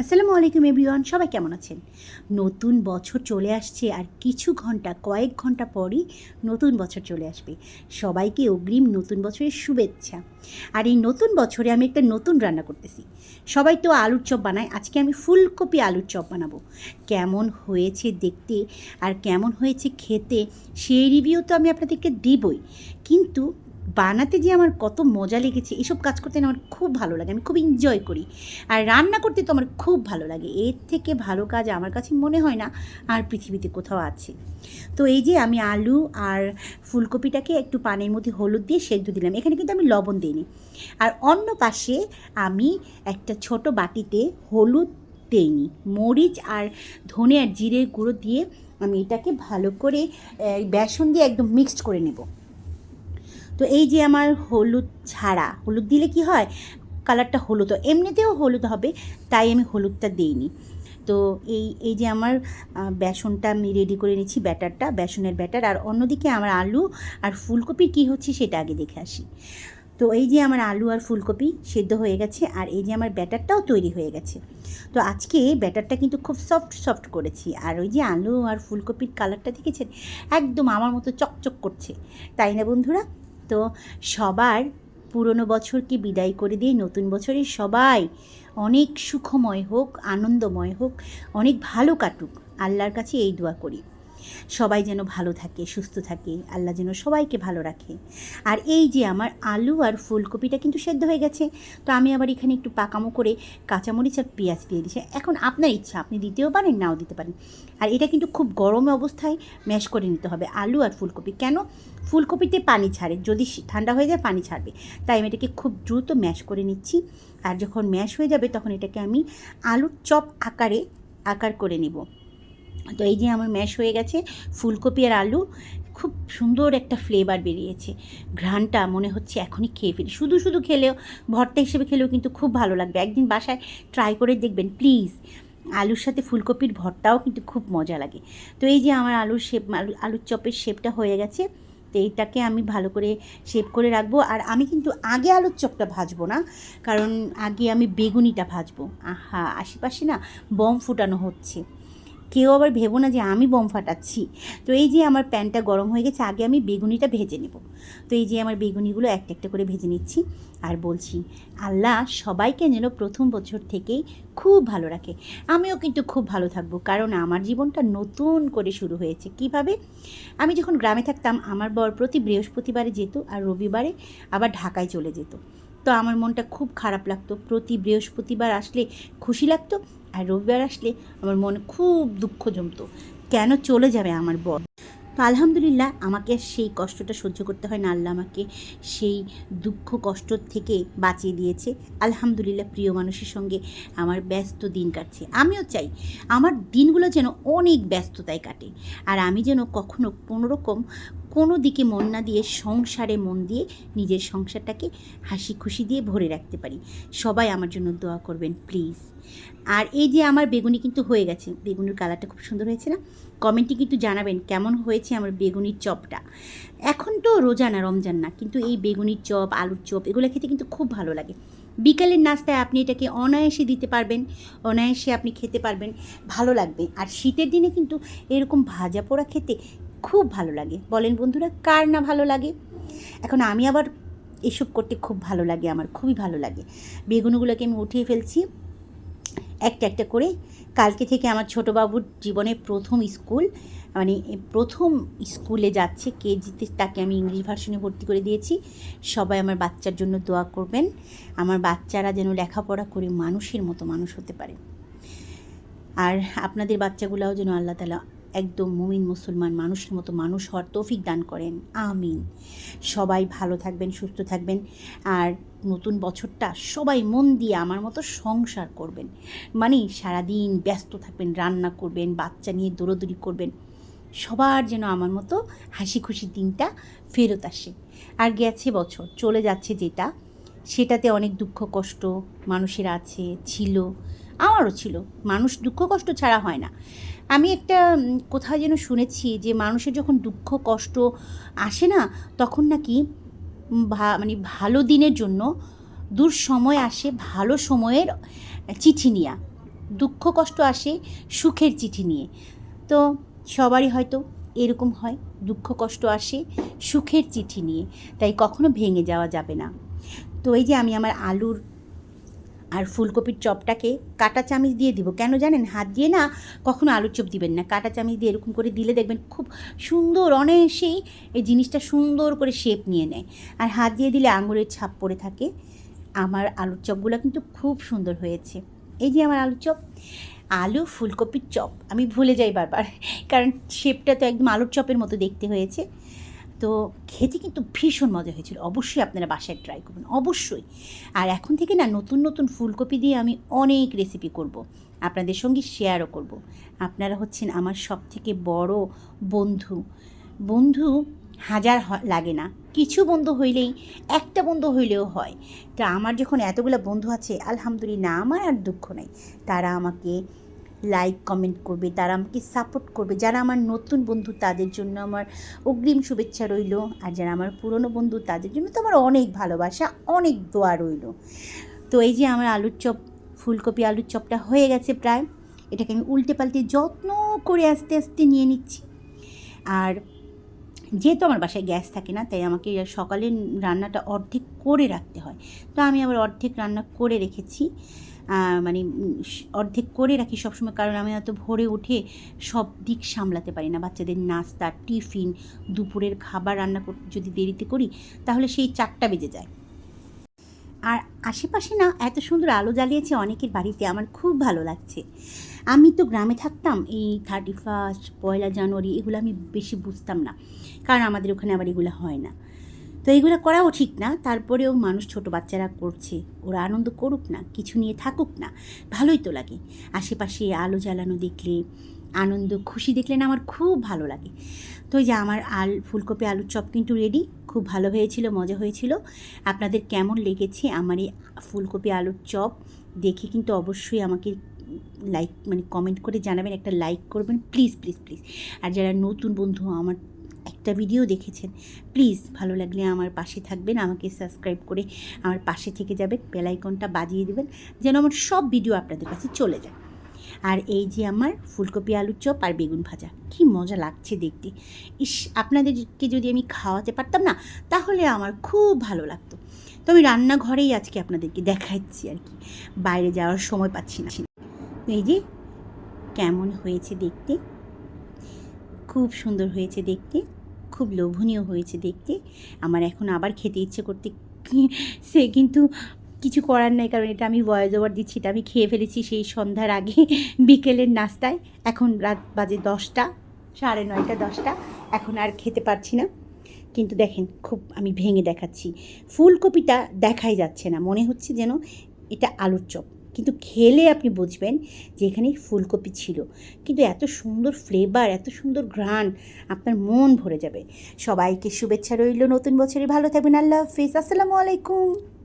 আসসালামু আলাইকুম এভরিওয়ান, সবাই কেমন আছেন? নতুন বছর চলে আসছে আর কয়েক ঘন্টা পরই নতুন বছর চলে আসবে। সবাইকে অগ্রিম নতুন বছরের শুভেচ্ছা। আর এই নতুন বছরে আমি একটা নতুন রান্না করতেছি। সবাই তো আলুর চপ বানায়, আজকে আমি ফুলকপি আলুর চপ বানাবো। কেমন হয়েছে দেখতে আর কেমন হয়েছে খেতে সেই রিভিউ তো আমি আপনাদেরকে দিবই, কিন্তু বানাতে যে আমার কত মজা লেগেছে, এসব কাজ করতে আমার খুব ভালো লাগে, আমি খুব এনজয় করি। আর রান্না করতে তো আমার খুব ভালো লাগে, এর থেকে ভালো কাজ আমার কাছে মনে হয় না আর পৃথিবীতে কোথাও আছে। তো এই যে আমি আলু আর ফুলকপিটাকে একটু পানির মধ্যে হলুদ দিয়ে সেদ্ধ দিলাম, এখানে কিন্তু আমি লবণ দিইনি। আর অন্য পাশে আমি একটা ছোট বাটিতে হলুদ দেইনি, মরিচ আর ধনে আর জিরের গুঁড়ো দিয়ে আমি এটাকে ভালো করে বেসন দিয়ে একদম মিক্সড করে নেব। তো এই যে আমার হলুদ ছাড়া, হলুদ দিলে কি হয়, কালারটা হলুদ হয়, এমনিতেও হলুদ হবে, তাই আমি হলুদটা দিইনি। তো এই যে আমার বেসনটা আমি রেডি করে নিচ্ছি, বেসনের ব্যাটার। আর অন্যদিকে আমার আলু আর ফুলকপির কী হচ্ছে সেটা আগে দেখে আসি। তো এই যে আমার আলু আর ফুলকপি সেদ্ধ হয়ে গেছে, আর এই যে আমার ব্যাটারটাও তৈরি হয়ে গেছে। তো আজকে ব্যাটারটা কিন্তু খুব সফট করেছি। আর ওই যে আলু আর ফুলকপির কালারটা দেখেছেন, একদম আমার মতো চকচক করছে, তাই না বন্ধুরা? তো সবার পুরনো বছরকে বিদায় করে দিয়ে নতুন বছরে সবাই অনেক সুখময় হোক, আনন্দময় হোক, অনেক ভালো কাটুক, আল্লাহর কাছে এই দোয়া করি। সবাই যেন ভালো থাকে, সুস্থ থাকে, আল্লাহ যেন সবাইকে ভালো রাখে। আর এই যে আমার আলু আর ফুলকপিটা কিন্তু সেদ্ধ হয়ে গেছে, তো আমি আবার এখানে একটু পাকামো করে কাঁচামরিচ আর পেঁয়াজ দিয়ে দিচ্ছি। এখন আপনার ইচ্ছা, আপনি দিতেও পারেন, নাও দিতে পারেন। আর এটা কিন্তু খুব গরমে অবস্থায় ম্যাশ করে নিতে হবে আলু আর ফুলকপি। কেন? ফুলকপিতে পানি ছাড়ে, যদি ঠান্ডা হয়ে যায় পানি ছাড়বে, তাই আমি এটাকে খুব দ্রুত ম্যাশ করে নিচ্ছি। আর যখন ম্যাশ হয়ে যাবে তখন এটাকে আমি আলুর চপ আকার করে নিব। তো এই যে আমার ম্যাশ হয়ে গেছে ফুলকপি আর আলু, খুব সুন্দর একটা ফ্লেভার বেরিয়েছে, ঘ্রাণটা মনে হচ্ছে এখনই খেয়ে ফেলি। শুধু খেলেও, ভর্তা হিসেবে খেলেও কিন্তু খুব ভালো লাগবে। একদিন বাসায় ট্রাই করে দেখবেন প্লিজ। আলুর সাথে ফুলকপির ভর্তাও কিন্তু খুব মজা লাগে। তো এই যে আমার আলুর চপের শেপটা হয়ে গেছে, তো এইটাকে আমি ভালো করে শেপ করে রাখবো। আর আমি কিন্তু আগে আলুর চপটা ভাজবো না, কারণ আগে আমি বেগুনিটা ভাজবো। আহা, আশেপাশে না বম ফুটানো হচ্ছে, কেউ আবার ভেবো না যে আমি বম ফাটাচ্ছি। তো এই যে আমার প্যানটা গরম হয়ে গেছে, আগে আমি বেগুনিটা ভেজে নেব। তো এই যে আমার বেগুনিগুলো একটা একটা করে ভেজে নিচ্ছি। আর বলছি, আল্লাহ সবাইকে যেন প্রথম বছর থেকেই খুব ভালো রাখে। আমিও কিন্তু খুব ভালো থাকবো, কারণ আমার জীবনটা নতুন করে শুরু হয়েছে। কিভাবে? আমি যখন গ্রামে থাকতাম, আমার বর প্রতি বৃহস্পতিবারে যেত আর রবিবারে আবার ঢাকায় চলে যেত। তো আমার মনটা খুব খারাপ লাগতো, প্রতি বৃহস্পতিবার আসলে খুশি লাগতো, আর রবিবার আসলে আমার মনে খুব দুঃখ জমতো, কেন চলে যাবে আমার বর। তো আলহামদুলিল্লাহ আমাকে সেই কষ্টটা সহ্য করতে হয় না, আল্লাহ আমাকে সেই দুঃখ কষ্ট থেকে বাঁচিয়ে দিয়েছে। আলহামদুলিল্লাহ প্রিয় মানুষের সঙ্গে আমার ব্যস্ত দিন কাটছে। আমিও চাই আমার দিনগুলো যেন অনেক ব্যস্ততায় কাটে, আর আমি যেন কখনো কোনোরকম কোনো দিকে মন না দিয়ে সংসারে মন দিয়ে নিজের সংসারটাকে হাসি খুশি দিয়ে ভরে রাখতে পারি। সবাই আমার জন্য দোয়া করবেন প্লিজ। আর এই যে আমার বেগুনি কিন্তু হয়ে গেছে, বেগুনির কালারটা খুব সুন্দর হয়েছে না? কমেন্টে কিন্তু জানাবেন কেমন হয়েছে আমার বেগুনির চপটা। এখন তো রোজা না, রমজান না, কিন্তু এই বেগুনির চপ, আলুর চপ এগুলো খেতে কিন্তু খুব ভালো লাগে। বিকালের নাস্তায় আপনি এটাকে অনায়াসে দিতে পারবেন, অনায়াসে আপনি খেতে পারবেন, ভালো লাগবে। আর শীতের দিনে কিন্তু এরকম ভাজা পোড়া খেতে খুব ভালো লাগে। বলেন বন্ধুরা, কার না ভালো লাগে? এখন আমি আবার এসব করতে খুব ভালো লাগে, আমার খুবই ভালো লাগে। বেগুনগুলোকে আমি উঠিয়ে ফেলছি একটা একটা করে। কালকে থেকে আমার ছোটো বাবুর জীবনে প্রথম স্কুলে যাচ্ছে, কেজিতে, তাকে আমি ইংলিশ ভার্সনে ভর্তি করে দিয়েছি। সবাই আমার বাচ্চার জন্য দোয়া করবেন, আমার বাচ্চারা যেন লেখাপড়া করে মানুষের মতো মানুষ হতে পারে। আর আপনাদের বাচ্চাগুলোও যেন আল্লাহ তাআলা একদম মুমিন মুসলমান মানুষের মতো মানুষ হওয়ার তৌফিক দান করেন, আমিন। সবাই ভালো থাকবেন, সুস্থ থাকবেন। আর নতুন বছরটা সবাই মন দিয়ে আমার মতো সংসার করবেন, মানে সারাদিন ব্যস্ত থাকবেন, রান্না করবেন, বাচ্চা নিয়ে দৌড়োদৌড়ি করবেন। সবার যেন আমার মতো হাসি খুশির দিনটা ফেরত আসে। আর গেছে বছর, চলে যাচ্ছে যেটা, সেটাতে অনেক দুঃখ কষ্ট মানুষের আছে, ছিল, আমারও ছিল। মানুষ দুঃখ কষ্ট ছাড়া হয় না। আমি একটা কোথাও যেন শুনেছি যে মানুষের যখন দুঃখ কষ্ট আসে না, তখন নাকি মানে ভালো দিনের জন্য দুঃসময় আসে ভালো সময়ের চিঠি নিয়া। দুঃখ কষ্ট আসে সুখের চিঠি নিয়ে। তো সবারই হয়তো এরকম হয়, দুঃখ কষ্ট আসে সুখের চিঠি নিয়ে, তাই কখনো ভেঙে যাওয়া যাবে না। তো এই যে আমি আমার আলুর আর ফুলকপির চপটাকে কাঁটা চামচ দিয়ে দিব। কেন জানেন? হাত দিয়ে না কখনো আলুর চপ দিবেন না, কাঁটা চামচ দিয়ে এরকম করে দিলে দেখবেন খুব সুন্দর অনায়াসেই এই জিনিসটা সুন্দর করে শেপ নিয়ে নেয়। আর হাত দিয়ে দিলে আঙুলের ছাপ পড়ে থাকে। আমার আলুর চপগুলো কিন্তু খুব সুন্দর হয়েছে। এই যে আমার আলুর চপ, আলু ফুলকপির চপ, আমি ভুলে যাই বারবার, কারণ শেপটা তো একদম আলুর চপের মতো দেখতে হয়েছে। তো খেতে কিন্তু ভীষণ মজা হয়েছিল। অবশ্যই আপনারা বাসায় ট্রাই করবেন, অবশ্যই। আর এখন থেকে না নতুন নতুন ফুলকপি দিয়ে আমি অনেক রেসিপি করব, আপনাদের সঙ্গে শেয়ারও করব। আপনারা হচ্ছেন আমার সবথেকে বড় বন্ধু। বন্ধু হাজার লাগে না, কিছু বন্ধু হইলেই, একটা বন্ধু হইলেও হয়। তা আমার যখন এতগুলো বন্ধু আছে, আলহামদুলিল্লাহ, আমার আর দুঃখ নেই। তারা আমাকে লাইক কমেন্ট করবে, তারা আমাকে সাপোর্ট করবে। যারা আমার নতুন বন্ধু তাদের জন্য আমার অগ্রিম শুভেচ্ছা রইল, আর যারা আমার পুরনো বন্ধু তাদের জন্য তো আমার অনেক ভালোবাসা, অনেক দোয়া রইল। তো এই যে আমার আলুর চপ, ফুলকপি আলুর চপটা হয়ে গেছে প্রায়। এটাকে আমি উল্টে পাল্টে যত্ন করে আস্তে আস্তে নিয়ে নিচ্ছি। আর যেহেতু আমার বাসায় গ্যাস থাকে না, তাই আমাকে সকালের রান্নাটা অর্ধেক করে রাখতে হয়। তো আমি আবার অর্ধেক রান্না করে রেখেছি, মানে অর্ধেক করে রাখি সবসময়, কারণ আমি এত ভোরে উঠে সব দিক সামলাতে পারি না। বাচ্চাদের নাস্তা, টিফিন, দুপুরের খাবার রান্না করতে যদি দেরিতে করি তাহলে সেই 4টা বেজে যায়। আর আশেপাশে না এত সুন্দর আলো জ্বালিয়েছে অনেকের বাড়িতে, আমার খুব ভালো লাগছে। আমি তো গ্রামে থাকতাম, এই 31 পয়লা জানুয়ারি এগুলো আমি বেশি বুঝতাম না, কারণ আমাদের ওখানে আবার এগুলো হয় না। তো এগুলো করাও ঠিক না, তারপরেও মানুষ, ছোট বাচ্চারা করছে, ওরা আনন্দ করুক না, কিছু নিয়ে থাকুক না, ভালোই তো লাগে। আশেপাশে আলো জ্বালানো দেখলে, আনন্দ খুশি দেখলে না আমার খুব ভালো লাগে। তো এই যে আমার ফুলকপি আলুর চপ কিন্তু রেডি, খুব ভালো হয়েছিল, মজা হয়েছিল। আপনাদের কেমন লেগেছে আমার এই ফুলকপি আলুর চপ দেখে কিন্তু অবশ্যই আমাকে কমেন্ট করে জানাবেন, একটা লাইক করবেন প্লিজ প্লিজ প্লিজ। আর যারা নতুন বন্ধু আমার একটা ভিডিও দেখেছেন, প্লিজ ভালো লাগলে আমার পাশে থাকবেন, আমাকে সাবস্ক্রাইব করে আমার পাশে থেকে যাবেন, বেল আইকনটা বাজিয়ে দেবেন যেন আমার সব ভিডিও আপনাদের কাছে চলে যায়। আর এই যে আমার ফুলকপি আলুর চপ আর বেগুন ভাজা, কি মজা লাগছে দেখতে। আপনাদেরকে যদি আমি খাওয়াতে পারতাম না তাহলে আমার খুব ভালো লাগতো। তো আমি রান্নাঘরেই আজকে আপনাদেরকে দেখাচ্ছি আর কি, বাইরে যাওয়ার সময় পাচ্ছি না। এই যে কেমন হয়েছে দেখতে, খুব সুন্দর হয়েছে দেখতে, খুব লোভনীয় হয়েছে দেখতে। আমার এখন আবার খেতে ইচ্ছে করতে সে কিন্তু কিছু করার নাই, কারণ এটা আমি ভয়েস ওভার দিচ্ছি, এটা আমি খেয়ে ফেলেছি সেই সন্ধ্যার আগে বিকেলের নাস্তায়। এখন রাত বাজে 10টা, 9:30 10টা, এখন আর খেতে পারছি না। কিন্তু দেখেন খুব আমি ভেঙে দেখাচ্ছি, ফুলকপিটা দেখাই যাচ্ছে না, মনে হচ্ছে যেন এটা আলুর চপ, কিন্তু খেলে আপনি বুঝবেন যে এখানে ফুলকপি ছিল। কিন্তু এত সুন্দর ফ্লেভার, এত সুন্দর ঘ্রাণ, আপনার মন ভরে যাবে। সবাইকে শুভেচ্ছা রইল নতুন বছরে, ভালো থাকবেন, আল্লাহ হাফিজ, আসসালামু আলাইকুম।